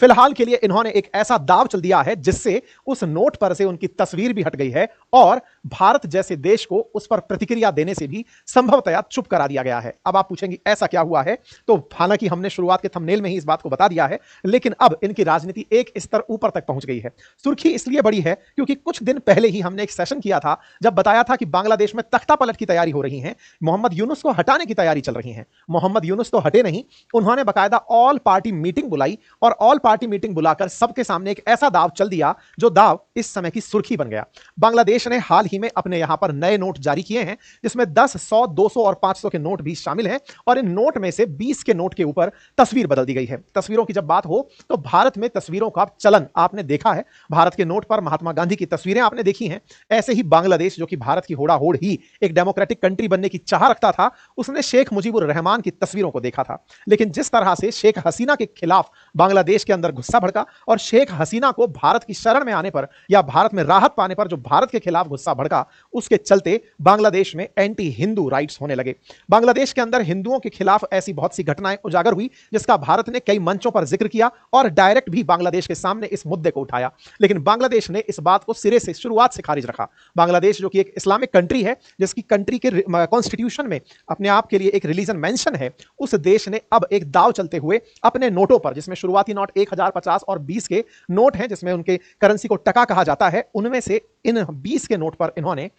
फिलहाल के लिए इन्होंने एक ऐसा दाव चल दिया है जिससे उस नोट पर से उनकी तस्वीर भी हट गई है और भारत जैसे देश को उस पर प्रतिक्रिया देने से भी संभवतया चुप करा दिया गया है। अब आप पूछेंगे ऐसा क्या हुआ है, तो हालांकि हमने शुरुआत के थंबनेल में ही इस बात को बता दिया है, लेकिन अब इनकी राजनीति एक स्तर ऊपर तक पहुंच गई है। सुर्खी इसलिए बड़ी है क्योंकि कुछ दिन पहले ही हमने एक सेशन किया था जब बताया था कि बांग्लादेश में तख्ता पलट की तैयारी हो रही है, मोहम्मद यूनुस को हटाने की तैयारी चल रही है। मोहम्मद यूनुस तो हटे नहीं, उन्होंने बकायदा ऑल पार्टी मीटिंग बुलाई और ऑल पार्टी मीटिंग बुलाकर सबके सामने एक ऐसा दाव चल दिया जो दाव इस समय की सुर्खी बन गया। बांग्लादेश ने हाल ही में अपने यहां पर नए नोट जारी किए हैं जिसमें 10, 100, 200 और 500 के नोट भी शामिल हैं और इन नोट में से 20 के नोट के ऊपर तस्वीर बदल दी गई है। तस्वीरों की जब बात हो तो भारत में तस्वीरों का चलन आपने देखा है, भारत के नोट पर महात्मा गांधी की तस्वीरें आपने देखी हैं। ऐसे ही बांग्लादेश जो कि भारत की होड़ा होड़ ही एक डेमोक्रेटिक कंट्री बनने की चाह रखता था, उसने शेख मुजीबुर रहमान की तस्वीरों को देखा था। लेकिन जिस तरह से शेख हसीना के खिलाफ बांग्लादेश के अंदर गुस्सा भड़का और शेख हसीना को भारत की शरण में आने पर या भारत में राहत पाने पर जो भारत के खिलाफ गुस्सा भड़का, उसके चलते बांग्लादेश में एंटी हिंदू राइट्स होने लगे। बांग्लादेश के अंदर हिंदुओं के खिलाफ ऐसी बहुत सी घटनाएं उजागर हुई जिसका भारत ने कई मंचों पर जिक्र किया और डायरेक्ट भी बांग्लादेश के सामने इस मुद्दे को उठाया। लेकिन बांग्लादेश ने इस बात को सिरे से शुरुआत से खारिज रखा। बांग्लादेश जो कि एक इस्लामिक कंट्री है, जिसकी कंट्री के कॉन्स्टिट्यूशन में अपने आप के लिए एक रिलीजन मेंशन है, उस देश ने अब एक दाव चलते हुए अपने नोटों पर, जिसमें शुरुआती नोट 1000, 50 और 20 के नोट हैं, जिसमें उनके करेंसी को टका कहा जाता है, उनमें से इन 20 के नोट पर इन्होंने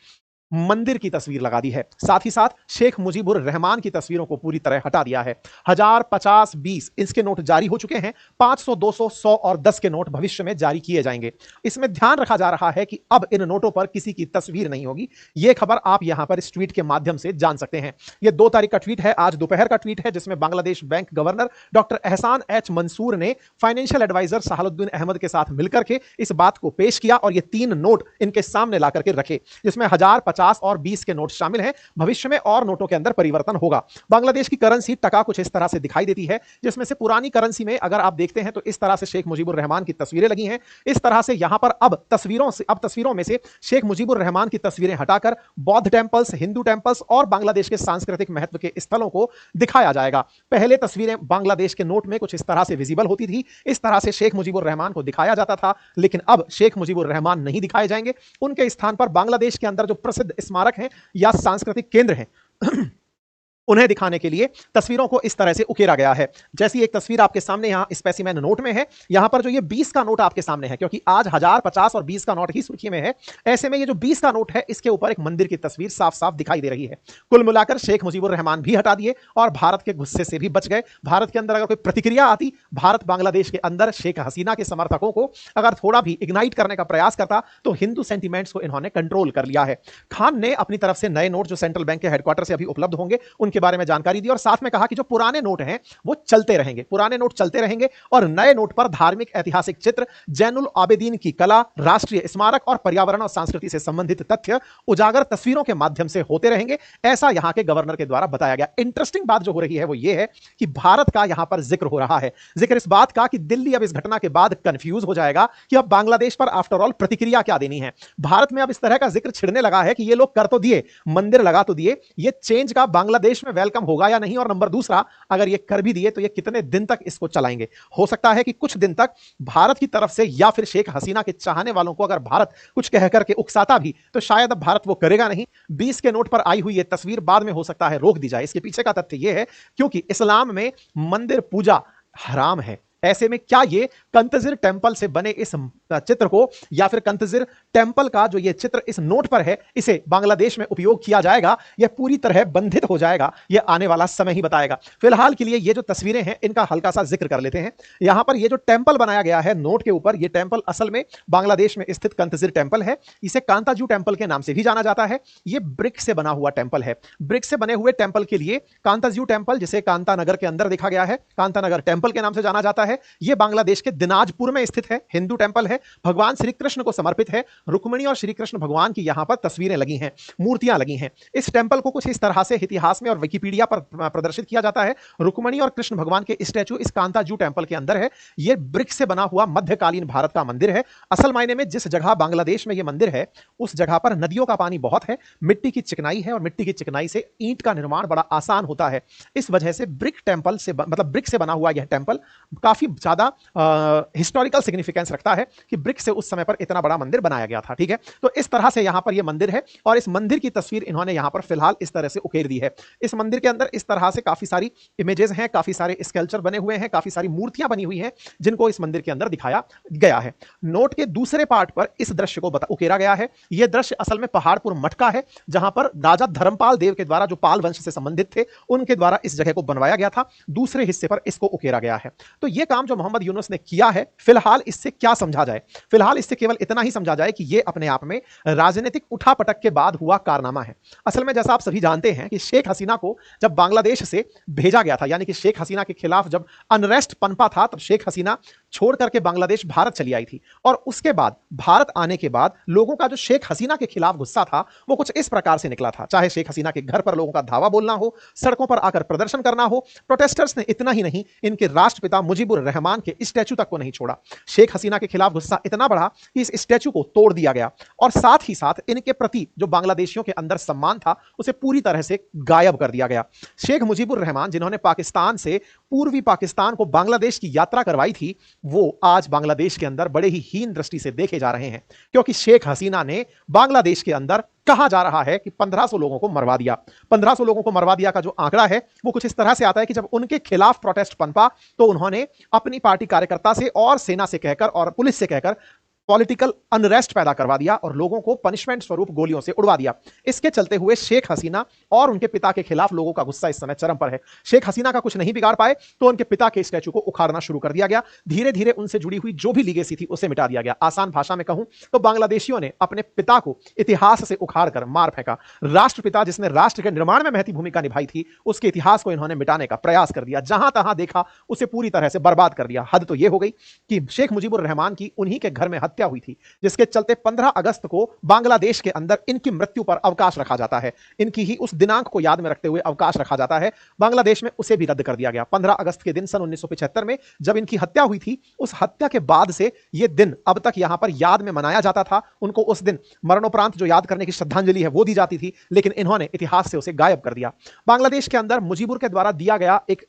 मंदिर की तस्वीर लगा दी है। साथ ही साथ शेख मुजीबुर रहमान की तस्वीरों को पूरी तरह हटा दिया है। 1000, 50, 20 इसके नोट जारी हो चुके हैं। 500, 200, 100 और 10 के नोट भविष्य में जारी किए जाएंगे। इसमें ध्यान रखा जा रहा है कि अब इन नोटों पर किसी की तस्वीर नहीं होगी। यह खबर आप यहां पर इस ट्वीट के माध्यम से जान सकते हैं। यह 2 तारीख का ट्वीट है, आज दोपहर का ट्वीट है, जिसमें बांग्लादेश बैंक गवर्नर डॉक्टर एहसान एच मंसूर ने फाइनेंशियल एडवाइजर साहलुद्दीन अहमद के साथ मिलकर के इस बात को पेश किया और ये 3 नोट इनके सामने ला करके रखे, जिसमें 1000, 50 और 20 के नोट शामिल हैं। भविष्य में और नोटों के अंदर परिवर्तन होगा। बांग्लादेश की करेंसी टका कुछ इस तरह से दिखाई देती है, जिसमें से पुरानी करेंसी में अगर आप देखते हैं तो इस तरह से शेख मुजीबुर रहमान की तस्वीरें लगी हैं। इस तरह से यहां पर अब तस्वीरों में से शेख मुजीबुर रहमान की तस्वीरें हटाकर बौद्ध टेंपल्स, हिंदू टेंपल्स और बांग्लादेश के सांस्कृतिक महत्व के स्थलों को दिखाया जाएगा। पहले तस्वीरें बांग्लादेश के नोट में कुछ इस तरह से विजिबल होती थी, इस तरह से शेख मुजीबुर रहमान को दिखाया जाता था, लेकिन अब शेख मुजीबुर रहमान नहीं दिखाए जाएंगे। उनके स्थान पर बांग्लादेश के अंदर जो प्रसिद्ध स्मारक हैं या सांस्कृतिक केंद्र हैं उन्हें दिखाने के लिए तस्वीरों को इस तरह से उकेरा गया है। जैसी एक तस्वीर आपके सामने यहां स्पेसिमेन नोट में है, यहां पर जो ये 20 का नोट आपके सामने है, क्योंकि आज 1000, 50 और 20 का नोट ही सुर्खी में है, ऐसे में ये जो 20 का नोट है इसके ऊपर एक मंदिर की तस्वीर साफ साफ दिखाई दे रही है। कुल मिलाकर शेख मुजीबुर रहमान भी हटा दिए और भारत के गुस्से से भी बच गए। भारत के अंदर अगर कोई प्रतिक्रिया आती, भारत बांग्लादेश के अंदर शेख हसीना के समर्थकों को अगर थोड़ा भी इग्नाइट करने का प्रयास करता, तो हिंदू सेंटीमेंट्स को इन्होंने कंट्रोल कर लिया है। खान ने अपनी तरफ से नए नोट जो सेंट्रल बैंक के हेडक्वार्टर से अभी उपलब्ध होंगे उनके बारे में जानकारी दी और साथ में कहा कि जो पुराने नोट हैं वो चलते रहेंगे, पुराने नोट चलते रहेंगे और नए नोट पर धार्मिक ऐतिहासिक चित्र, जैनुल आबेदीन की कला, राष्ट्रीय स्मारक और पर्यावरण और संस्कृति से संबंधित तथ्य उजागर तस्वीरों के माध्यम से होते रहेंगे, ऐसा यहां के गवर्नर के द्वारा बताया गया। इंटरेस्टिंग बात जो हो रही है वो ये है कि भारत का यहां पर जिक्र हो रहा है, जिक्र इस बात का कि दिल्ली अब इस घटना के बाद कंफ्यूज हो जाएगा कि अब बांग्लादेश पर आफ्टर ऑल प्रतिक्रिया क्या देनी है। भारत में अब इस तरह का जिक्र छिड़ने लगा है कि ये लोग कर तो दिए, मंदिर लगा तो दिए, ये चेंज का बांग्लादेश में वेलकम होगा या नहीं, और नंबर दूसरा अगर ये कर भी दिए तो ये कितने दिन तक इसको चलाएंगे। हो सकता है कि कुछ दिन तक भारत की तरफ से या फिर शेख हसीना के चाहने वालों को अगर भारत कुछ कह करके उकसाता भी तो शायद अब भारत वो करेगा नहीं। 20 के नोट पर आई हुई ये तस्वीर बाद में हो सकता है रोक दी जाए। इसके पीछे का तथ्य यह है क्योंकि इस्लाम में मंदिर पूजा हराम है। ऐसे में क्या ये कंतजिर टेंपल से बने इस चित्र को या फिर कंतजिर टेंपल का जो ये चित्र इस नोट पर है इसे बांग्लादेश में उपयोग किया जाएगा, यह पूरी तरह बंधित हो जाएगा, यह आने वाला समय ही बताएगा। फिलहाल के लिए ये जो तस्वीरें हैं इनका हल्का सा जिक्र कर लेते हैं। यहां पर ये जो टेंपल बनाया गया है नोट के ऊपर, ये टेंपल असल में बांग्लादेश में स्थित कंतजिर टेंपल है। इसे कांताजू टेंपल के नाम से भी जाना जाता है। ये ब्रिक से बना हुआ टेंपल है। ब्रिक से बने हुए टेंपल के लिए कांताजू टेंपल, जिसे कांतानगर के अंदर देखा गया है, कांतानगर टेंपल के नाम से जाना जाता है। यह बांग्लादेश के दिनाजपुर में स्थित है, हिंदू टेंपल है, भगवान श्री कृष्ण को समर्पित है। रुक्मिणी और श्री कृष्ण भगवान की यहां पर तस्वीरें लगी हैं, मूर्तियां लगी हैं। इस टेंपल को कुछ इस तरह से इतिहास में और विकिपीडिया पर प्रदर्शित किया जाता है। रुक्मिणी और कृष्ण भगवान के स्टैचू इस कांताजू टेंपल के अंदर है। यह ब्रिक से बना हुआ मध्यकालीन भारत का मंदिर है। असल मायने में जिस जगह बांग्लादेश में यह मंदिर है उस जगह पर नदियों का पानी बहुत है, मिट्टी की चिकनाई है और मिट्टी की चिकनाई से ईंट का निर्माण बड़ा आसान होता है। इस वजह से ब्रिक टेंपल से मतलब ब्रिक से बना हुआ यह टेंपल काफी काफी ज्यादा हिस्टोरिकल सिग्निफिकेंस रखता है कि ब्रिक से उस समय पर इतना बड़ा मंदिर बनाया गया था। ठीक है, तो इस तरह से यहां पर यह मंदिर है और इस मंदिर की तस्वीर इन्होंने यहां पर फिलहाल इस तरह से उकेर दी है। इस मंदिर के अंदर इस तरह से काफी सारी इमेजेस हैं, काफी सारे स्कल्पचर बने हुए हैं, काफी सारी मूर्तियां बनी हुई हैं जिनको इस मंदिर के अंदर दिखाया गया है। नोट के दूसरे पार्ट पर इस दृश्य को उकेरा गया है। यह दृश्य असल में पहाड़पुर मठ का है, जहां पर राजा धर्मपाल देव के द्वारा, जो पाल वंश से संबंधित थे, उनके द्वारा इस जगह को बनवाया गया था। दूसरे हिस्से पर इसको उकेरा गया है। तो यह काम जो मोहम्मद यूनुस ने किया है, फिलहाल इससे क्या समझा जाए? फिलहाल इससे केवल इतना ही समझा जाए कि यह अपने आप में राजनीतिक उठापटक के बाद हुआ कारनामा है। असल में जैसा आप सभी जानते हैं कि शेख हसीना को जब बांग्लादेश से भेजा गया था, यानी कि शेख हसीना के खिलाफ जब अनरेस्ट पनपा था, तब शेख हसीना छोड़ करके बांग्लादेश भारत चली आई थी। और उसके बाद भारत आने के बाद लोगों का जो शेख हसीना के खिलाफ गुस्सा था वो कुछ इस प्रकार से निकला था। चाहे शेख हसीना के घर पर लोगों का धावा बोलना हो, सड़कों पर आकर प्रदर्शन करना हो, प्रोटेस्टर्स ने इतना ही नहीं, इनके राष्ट्रपिता मुजीबुर रहमान के स्टैचू तक को नहीं छोड़ा। शेख हसीना के खिलाफ गुस्सा इतना बढ़ा कि इस स्टैचू को तोड़ दिया गया और साथ ही साथ इनके प्रति जो बांग्लादेशियों के अंदर सम्मान था उसे पूरी तरह से गायब कर दिया गया। शेख मुजीबुर रहमान, जिन्होंने पाकिस्तान से पूर्वी पाकिस्तान को बांग्लादेश की यात्रा करवाई थी, वो आज बांग्लादेश के अंदर बड़े ही हीन दृष्टि से देखे जा रहे हैं, क्योंकि शेख हसीना ने बांग्लादेश के अंदर कहा जा रहा है कि 1500 लोगों को मरवा दिया। 1500 लोगों को मरवा दिया का जो आंकड़ा है वो कुछ इस तरह से आता है कि जब उनके खिलाफ प्रोटेस्ट पनपा तो उन्होंने अपनी पार्टी कार्यकर्ता से और सेना से कहकर और पुलिस से कहकर पॉलिटिकल अनरेस्ट पैदा करवा दिया और लोगों को पनिशमेंट स्वरूप गोलियों से उड़वा दिया। इसके चलते हुए शेख हसीना और उनके पिता के खिलाफ लोगों का गुस्सा इस समय चरम पर है। शेख हसीना का कुछ नहीं बिगाड़ पाए तो उनके पिता के स्टैचू को उखाड़ना शुरू कर दिया गया। धीरे धीरे उनसे जुड़ी हुई जो भी लीगेसी थी उसे मिटा दिया गया। आसान भाषा में कहूं तो बांग्लादेशियों ने अपने पिता को इतिहास से उखाड़ कर मार फेंका। राष्ट्रपिता जिसने राष्ट्र के निर्माण में महती भूमिका निभाई थी, उसके इतिहास को इन्होंने मिटाने का प्रयास कर दिया। जहां तहां देखा उसे पूरी तरह से बर्बाद कर दिया। हद तो यह हो गई कि शेख मुजीबुर रहमान की उन्हीं के घर में हत्या हुई थी, जिसके चलते 15 अगस्त को बांग्लादेश के अंदर इनकी मृत्यु पर अवकाश रखा जाता है। इनकी ही उस दिनांक को याद में रखते हुए अवकाश रखा जाता है। बांग्लादेश में उसे भी रद्द कर दिया गया। 15 अगस्त के दिन सन 1975 में जब इनकी हत्या हुई थी, उस हत्या के बाद से यह दिन अब तक यहां पर याद में मनाया जाता था। उनको उस दिन मरणोपरांत जो याद करने की श्रद्धांजलि है वो दी जाती थी, लेकिन इन्होंने इतिहास से उसे गायब कर दिया। बांग्लादेश के अंदर मुजीबुर के द्वारा दिया गया एक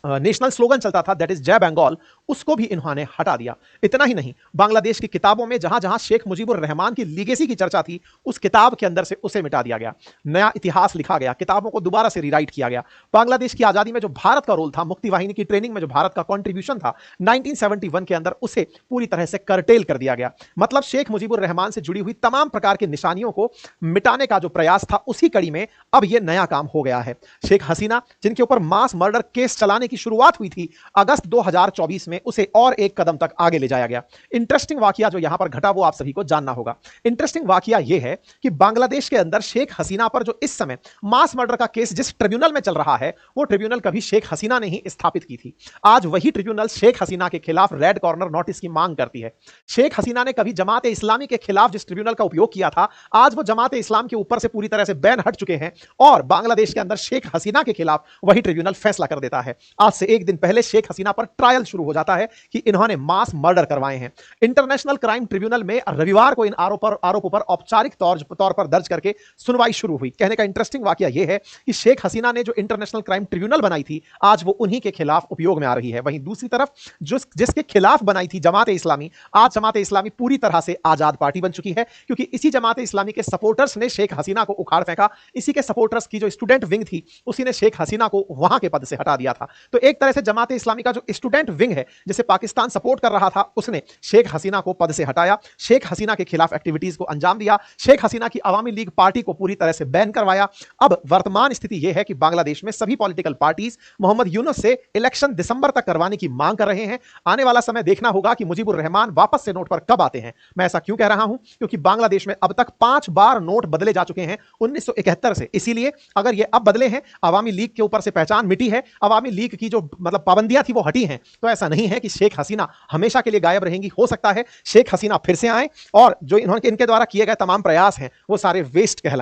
नेशनल स्लोगन चलता था, दैट इज जय बंगाल, उसको भी इन्होंने हटा दिया। इतना ही नहीं, बांग्लादेश की किताबों में जहां जहां शेख मुजीबुर रहमान की लीगेसी की चर्चा थी, उस किताब के अंदर से उसे मिटा दिया गया। नया इतिहास लिखा गया, किताबों को दोबारा से रीराइट किया गया। बांग्लादेश की आजादी में जो भारत का रोल था, मुक्ति वाहिनी की ट्रेनिंग में जो भारत का कॉन्ट्रीब्यूशन था 1971 के अंदर, उसे पूरी तरह से करटेल कर दिया गया। मतलब शेख मुजीबुर रहमान से जुड़ी हुई तमाम प्रकार की निशानियों को मिटाने का जो प्रयास था, उसी कड़ी में अब यह नया काम हो गया है। शेख हसीना, जिनके ऊपर मास मर्डर केस चलाने की शुरुआत हुई थी अगस्त 2024 में, उसे और एक कदम तक आगे ले जाया गया। इंटरेस्टिंग वाकया जो यहां पर घटा वो आप सभी को जानना होगा। इंटरेस्टिंग वाकया यह है कि बांग्लादेश के अंदर शेख हसीना पर जो इस समय मास मर्डर का केस जिस ट्रिब्यूनल में चल रहा है, वो ट्रिब्यूनल कभी शेख हसीना ने ही स्थापित की थी। आज वही ट्रिब्यूनल शेख हसीना के खिलाफ रेड कॉर्नर नोटिस की मांग करती है। शेख हसीना ने कभी जमात इस्लामी के खिलाफ जिस ट्रिब्यूनल का उपयोग किया था, आज वो जमात इस्लाम के ऊपर से पूरी तरह से बैन हट चुके हैं और बांग्लादेश के अंदर शेख हसीना के खिलाफ वही ट्रिब्यूनल फैसला कर देता है। आज से एक दिन पहले शेख हसीना पर ट्रायल शुरू हो जाता है कि इन्होंने मास मर्डर करवाए हैं। इंटरनेशनल क्राइम ट्रिब्यूनल में रविवार को इन आरोपों पर औपचारिक तौर पर दर्ज करके सुनवाई शुरू हुई। कहने का इंटरेस्टिंग वाकया यह है कि शेख हसीना ने जो इंटरनेशनल क्राइम ट्रिब्यूनल बनाई थी, आज वो उन्हीं के खिलाफ उपयोग में आ रही है। वहीं दूसरी तरफ जिसके खिलाफ बनाई थी जमात इस्लामी, आज जमात इस्लामी पूरी तरह से आजाद पार्टी बन चुकी है, क्योंकि इसी जमात इस्लामी के सपोर्टर्स ने शेख हसीना को उखाड़ फेंका। इसी के सपोर्टर्स की जो स्टूडेंट विंग थी, उसी ने शेख हसीना को वहां के पद से हटा दिया था। तो एक तरह से जमात इस्लामी का जो स्टूडेंट विंग है, जिसे पाकिस्तान सपोर्ट कर रहा था, उसने शेख हसीना को पद से हटाया, शेख हसीना के खिलाफ एक्टिविटीज को अंजाम दिया, शेख हसीना की अवामी लीग पार्टी को पूरी तरह से बैन करवाया। अब वर्तमान स्थिति यह है कि बांग्लादेश में सभी पॉलिटिकल पार्टीज मोहम्मद यूनुस से इलेक्शन दिसंबर तक करवाने की मांग कर रहे हैं। आने वाला समय देखना होगा कि मुजीबुर रहमान वापस से नोट पर कब आते हैं। मैं ऐसा क्यों कह रहा हूं? क्योंकि बांग्लादेश में अब तक 5 बार नोट बदले जा चुके हैं 1971 से। इसीलिए अगर ये अब बदले हैं, अवामी लीग के ऊपर से पहचान मिटी है, अवामी लीग की जो मतलब पाबंदियां थी वो हटी हैं, तो ऐसा नहीं है कि शेख हसीना हमेशा के लिए गायब रहेंगी। हो सकता है शेख हसीना फिर से आए और जो इनके द्वारा किए गए तमाम प्रयास हैं वो सारे वेस्ट कहलाएं।